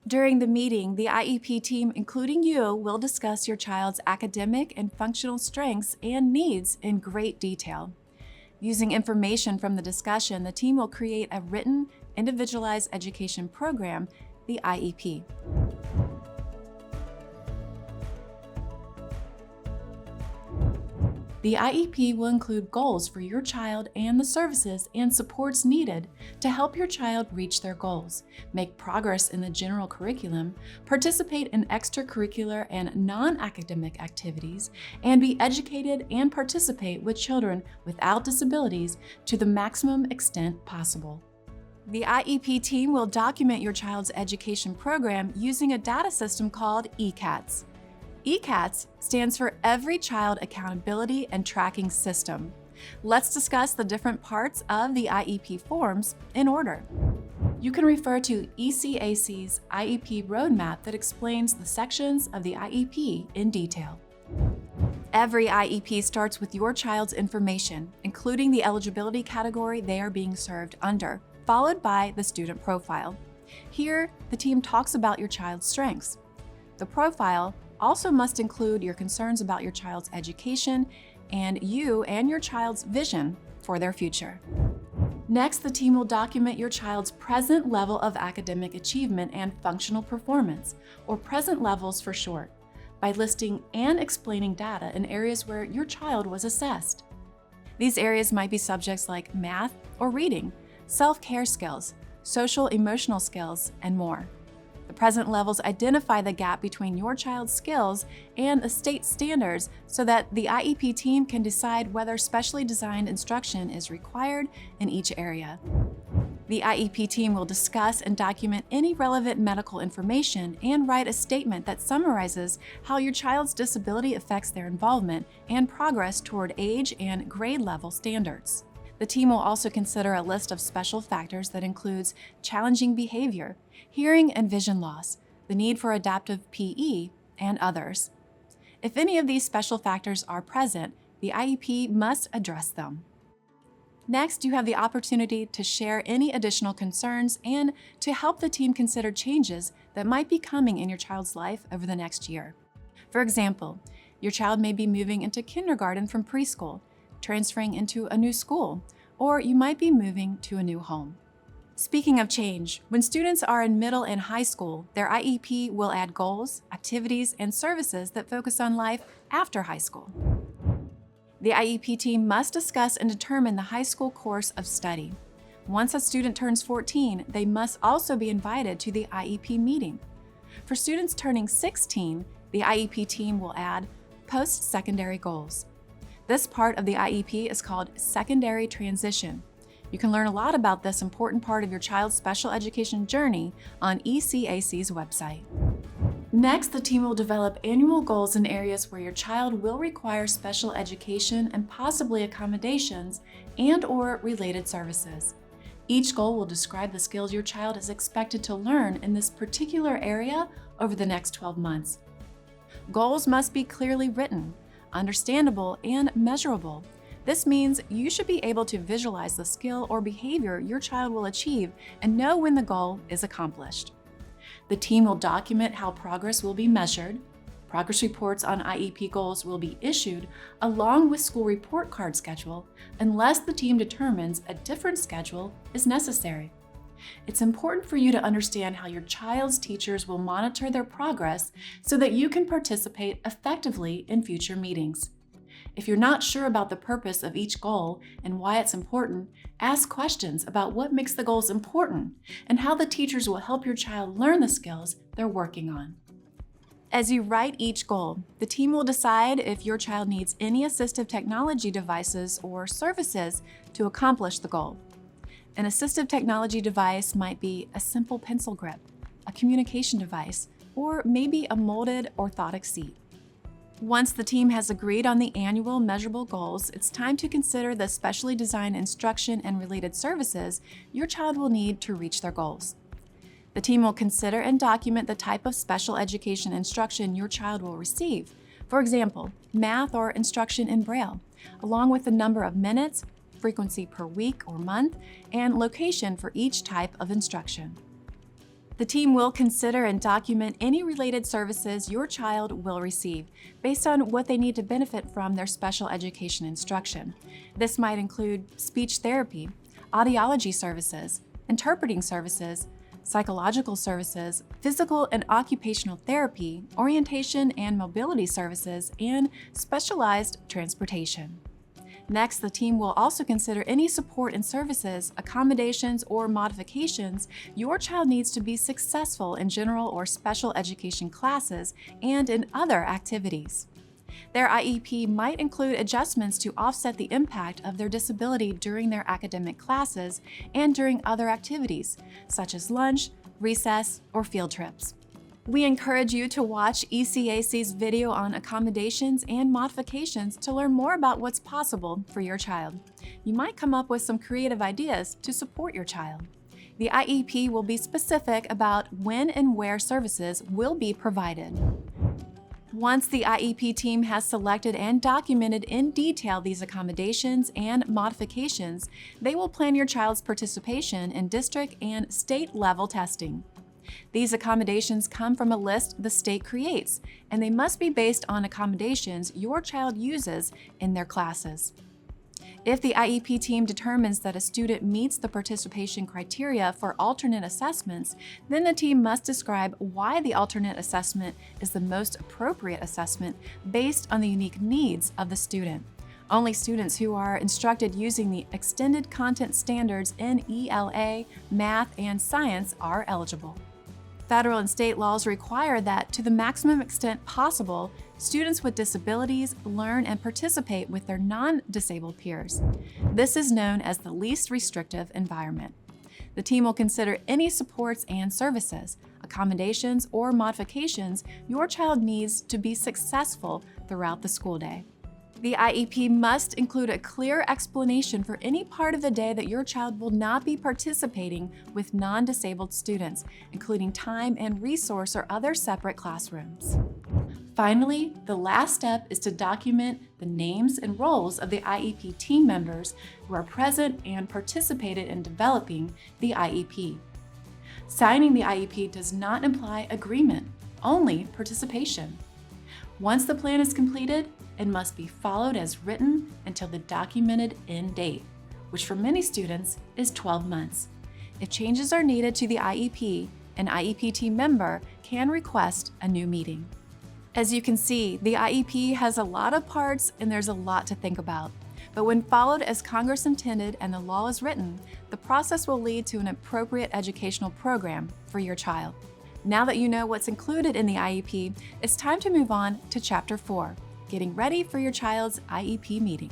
During the meeting, the IEP team, including you, will discuss your child's academic and functional strengths and needs in great detail. Using information from the discussion, the team will create a written, Individualized Education Program, the IEP. The IEP will include goals for your child and the services and supports needed to help your child reach their goals, make progress in the general curriculum, participate in extracurricular and non-academic activities, and be educated and participate with children without disabilities to the maximum extent possible. The IEP team will document your child's education program using a data system called ECAC. ECAC stands for Every Child Accountability and Tracking System. Let's discuss the different parts of the IEP forms in order. You can refer to ECAC's IEP roadmap that explains the sections of the IEP in detail. Every IEP starts with your child's information, including the eligibility category they are being served under, followed by the student profile. Here, the team talks about your child's strengths. The profile also must include your concerns about your child's education and you and your child's vision for their future. Next, the team will document your child's present level of academic achievement and functional performance, or present levels for short, by listing and explaining data in areas where your child was assessed. These areas might be subjects like math or reading, self-care skills, social emotional skills, and more. The present levels identify the gap between your child's skills and the state standards so that the IEP team can decide whether specially designed instruction is required in each area. The IEP team will discuss and document any relevant medical information and write a statement that summarizes how your child's disability affects their involvement and progress toward age and grade level standards. The team will also consider a list of special factors that includes challenging behavior, hearing and vision loss, the need for adaptive PE, and others. If any of these special factors are present, the IEP must address them. Next, you have the opportunity to share any additional concerns and to help the team consider changes that might be coming in your child's life over the next year. For example, your child may be moving into kindergarten from preschool, transferring into a new school, or you might be moving to a new home. Speaking of change, when students are in middle and high school, their IEP will add goals, activities, and services that focus on life after high school. The IEP team must discuss and determine the high school course of study. Once a student turns 14, they must also be invited to the IEP meeting. For students turning 16, the IEP team will add post-secondary goals. This part of the IEP is called secondary transition. You can learn a lot about this important part of your child's special education journey on ECAC's website. Next, the team will develop annual goals in areas where your child will require special education and possibly accommodations and/or related services. Each goal will describe the skills your child is expected to learn in this particular area over the next 12 months. Goals must be clearly written, understandable, and measurable. This means you should be able to visualize the skill or behavior your child will achieve and know when the goal is accomplished. The team will document how progress will be measured. Progress reports on IEP goals will be issued along with school report card schedule unless the team determines a different schedule is necessary. It's important for you to understand how your child's teachers will monitor their progress so that you can participate effectively in future meetings. If you're not sure about the purpose of each goal and why it's important, ask questions about what makes the goals important and how the teachers will help your child learn the skills they're working on. As you write each goal, the team will decide if your child needs any assistive technology devices or services to accomplish the goal. An assistive technology device might be a simple pencil grip, a communication device, or maybe a molded orthotic seat. Once the team has agreed on the annual measurable goals, it's time to consider the specially designed instruction and related services your child will need to reach their goals. The team will consider and document the type of special education instruction your child will receive, for example, math or instruction in Braille, along with the number of minutes, frequency per week or month, and location for each type of instruction. The team will consider and document any related services your child will receive based on what they need to benefit from their special education instruction. This might include speech therapy, audiology services, interpreting services, psychological services, physical and occupational therapy, orientation and mobility services, and specialized transportation. Next, the team will also consider any support and services, accommodations, or modifications your child needs to be successful in general or special education classes and in other activities. Their IEP might include adjustments to offset the impact of their disability during their academic classes and during other activities, such as lunch, recess, or field trips. We encourage you to watch ECAC's video on accommodations and modifications to learn more about what's possible for your child. You might come up with some creative ideas to support your child. The IEP will be specific about when and where services will be provided. Once the IEP team has selected and documented in detail these accommodations and modifications, they will plan your child's participation in district and state-level testing. These accommodations come from a list the state creates, and they must be based on accommodations your child uses in their classes. If the IEP team determines that a student meets the participation criteria for alternate assessments, then the team must describe why the alternate assessment is the most appropriate assessment based on the unique needs of the student. Only students who are instructed using the extended content standards in ELA, math, and science are eligible. Federal and state laws require that, to the maximum extent possible, students with disabilities learn and participate with their non-disabled peers. This is known as the least restrictive environment. The team will consider any supports and services, accommodations, or modifications your child needs to be successful throughout the school day. The IEP must include a clear explanation for any part of the day that your child will not be participating with non-disabled students, including time and resource or other separate classrooms. Finally, the last step is to document the names and roles of the IEP team members who are present and participated in developing the IEP. Signing the IEP does not imply agreement, only participation. Once the plan is completed, it must be followed as written until the documented end date, which for many students is 12 months. If changes are needed to the IEP, an IEP team member can request a new meeting. As you can see, the IEP has a lot of parts and there's a lot to think about. But when followed as Congress intended and the law is written, the process will lead to an appropriate educational program for your child. Now that you know what's included in the IEP, it's time to move on to Chapter 4, Getting Ready for Your Child's IEP Meeting.